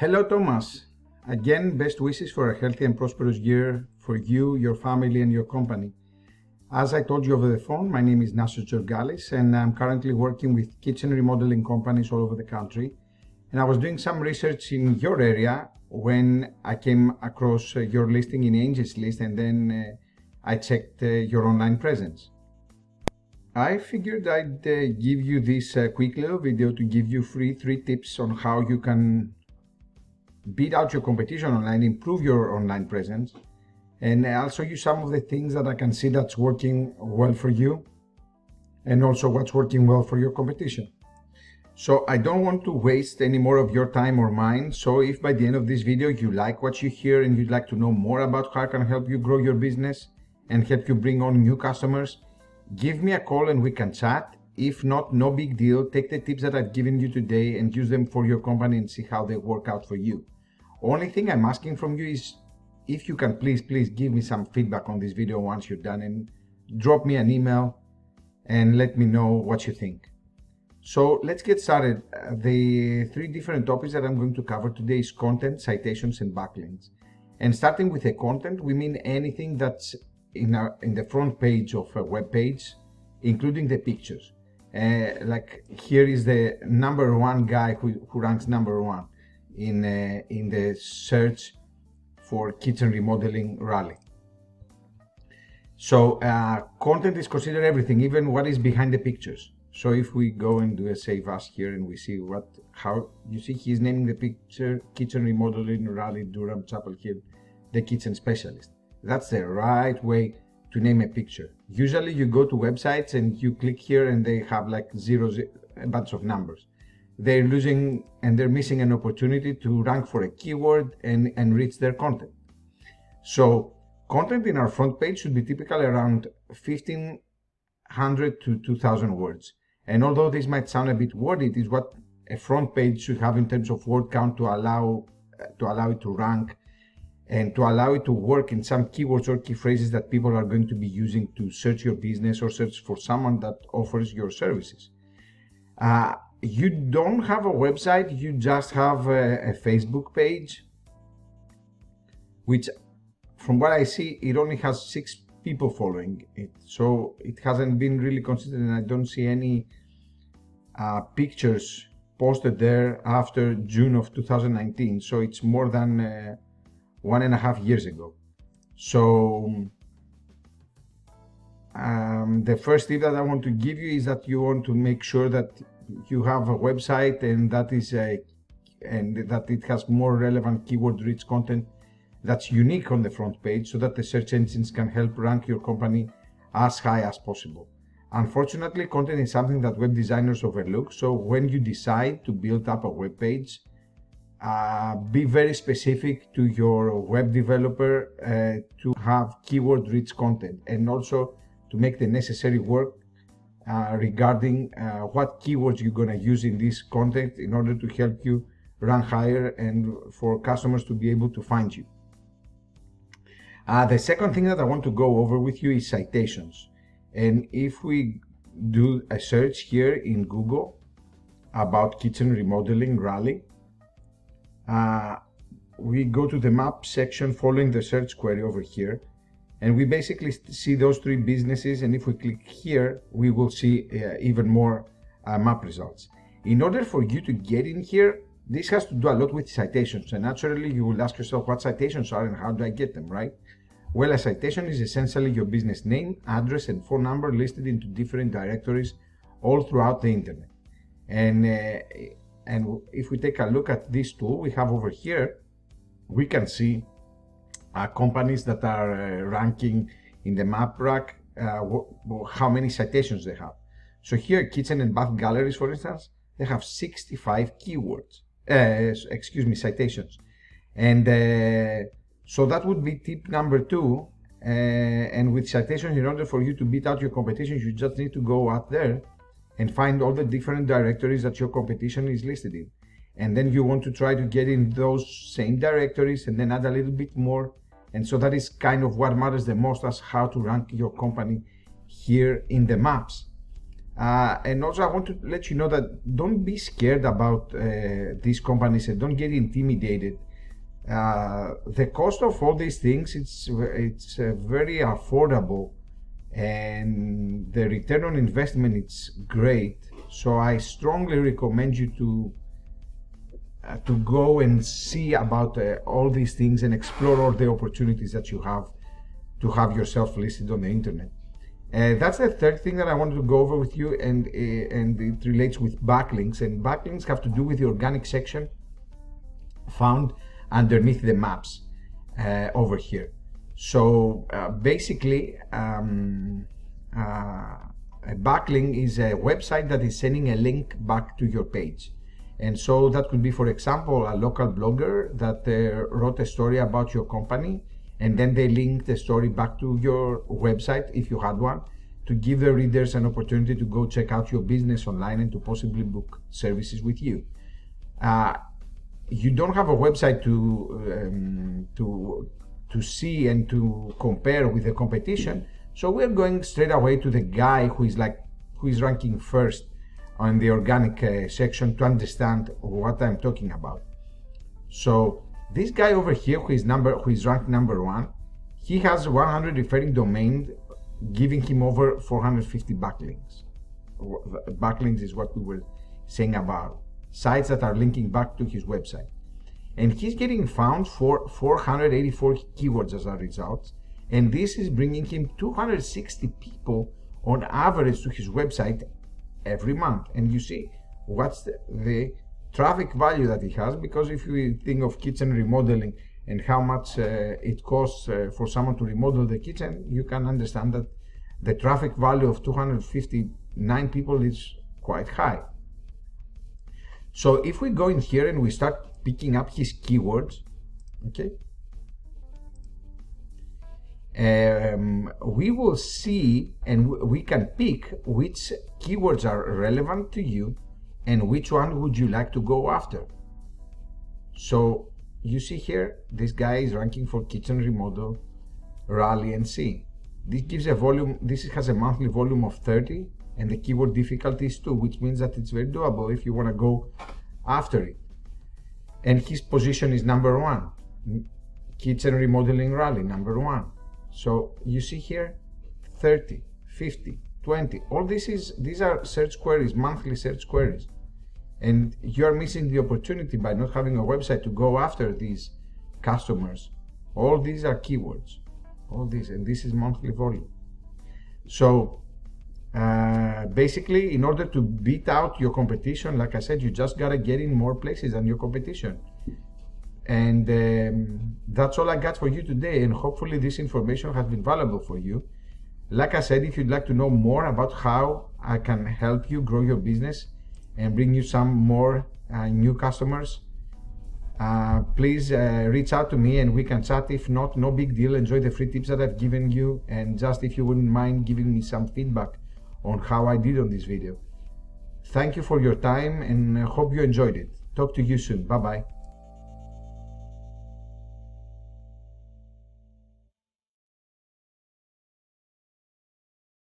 Hello Thomas, again best wishes for a healthy and prosperous year for you, your family and your company. As I told you over the phone, my name is Nasos Georgalis and I'm currently working with kitchen remodeling companies all over the country. And I was doing some research in your area when I came across your listing in Angel's List, and then I checked your online presence. I figured I'd give you this quick little video to give you three tips on how you can beat out your competition online, improve your online presence, and I'll show you some of the things that I can see that's working well for you and also what's working well for your competition. So I don't want to waste any more of your time or mine. So if by the end of this video you like what you hear and you'd like to know more about how I can help you grow your business and help you bring on new customers, give me a call and we can chat. If not, no big deal. Take the tips that I've given you today and use them for your company and see how they work out for you. Only thing I'm asking from you is if you can please give me some feedback on this video once you're done, and drop me an email and let me know what you think. So let's get started. The three different topics that I'm going to cover today is content, citations and backlinks. And starting with the content, we mean anything that's in the front page of a web page, including the pictures. Like here is the number one guy who ranks number one in the search for kitchen remodeling Raleigh. So content is considered everything, even what is behind the pictures. So if we go and do a save as here and we see how you see he's naming the picture kitchen remodeling Raleigh, Durham, Chapel Hill, the kitchen specialist. That's the right way to name a picture. Usually you go to websites and you click here and they have like zeros, a bunch of numbers. They're losing and they're missing an opportunity to rank for a keyword and enrich their content. So content in our front page should be typically around 1,500 to 2,000 words. And although this might sound a bit wordy, it is what a front page should have in terms of word count to allow it to rank and to allow it to work in some keywords or key phrases that people are going to be using to search your business or search for someone that offers your services. You don't have a website, you just have a Facebook page, which from what I see, it only has 6 people following it. So it hasn't been really considered, and I don't see any pictures posted there after June of 2019. So it's more than 1.5 years ago. So the first tip that I want to give you is that you want to make sure that you have a website and that it has more relevant keyword-rich content that's unique on the front page, so that the search engines can help rank your company as high as possible. Unfortunately, content is something that web designers overlook. So when you decide to build up a web page, be very specific to your web developer to have keyword-rich content, and also to make the necessary work regarding what keywords you're going to use in this content in order to help you rank higher and for customers to be able to find you. The second thing that I want to go over with you is citations. And if we do a search here in Google about kitchen remodeling Raleigh, we go to the map section following the search query over here, and we basically see those 3 businesses, and if we click here we will see even more map results. In order for you to get in here, this has to do a lot with citations, and naturally you will ask yourself what citations are and how do I get them, right? Well, a citation is essentially your business name, address and phone number listed into different directories all throughout the internet. And if we take a look at this tool we have over here, we can see companies that are ranking in the map rack, how many citations they have. So here, kitchen and bath galleries, for instance, they have 65 citations. And so that would be tip number 2. And with citations, in order for you to beat out your competition, you just need to go out there and find all the different directories that your competition is listed in. And then you want to try to get in those same directories and then add a little bit more. And so that is kind of what matters the most, as how to rank your company here in the maps. And also I want to let you know that don't be scared about these companies and don't get intimidated. The cost of all these things, it's very affordable, and the return on investment, it's great. So I strongly recommend you to go and see about all these things and explore all the opportunities that you have to have yourself listed on the internet. That's the third thing that I wanted to go over with you, and it relates with backlinks. And backlinks have to do with the organic section found underneath the maps over here. So basically, a backlink is a website that is sending a link back to your page. And so that could be, for example, a local blogger that wrote a story about your company, and then they link the story back to your website, if you had one, to give the readers an opportunity to go check out your business online and to possibly book services with you. You don't have a website to see and to compare with the competition, so we're going straight away to the guy who is ranking first on the organic section to understand what I'm talking about. So this guy over here, who is ranked number 1, he has 100 referring domains, giving him over 450 backlinks. Backlinks is what we were saying about sites that are linking back to his website. And he's getting found for 484 keywords as a result. And this is bringing him 260 people on average to his website every month. And you see what's the traffic value that he has, because if you think of kitchen remodeling and how much it costs for someone to remodel the kitchen, you can understand that the traffic value of 259 people is quite high. So if we go in here and we start picking up his keywords, okay, we will see and we can pick which keywords are relevant to you and which one would you like to go after. So you see here, this guy is ranking for kitchen remodel, RALEIGH NC. This gives a volume, this has a monthly volume of 30 and the keyword difficulty is 2, which means that it's very doable if you want to go after it. And his position is number 1, kitchen remodeling RALEIGH, number 1. So you see here, 30, 50, 20, all these are search queries, monthly search queries. And you're missing the opportunity by not having a website to go after these customers. All these are keywords, all these, and this is monthly volume. So basically, in order to beat out your competition, like I said, you just gotta get in more places than your competition. And that's all I got for you today, and hopefully this information has been valuable for you. Like I said, if you'd like to know more about how I can help you grow your business and bring you some more new customers, please reach out to me and we can chat. If not, no big deal. Enjoy the free tips that I've given you, and just if you wouldn't mind giving me some feedback on how I did on this video. Thank you for your time and I hope you enjoyed it. Talk to you soon. Bye bye.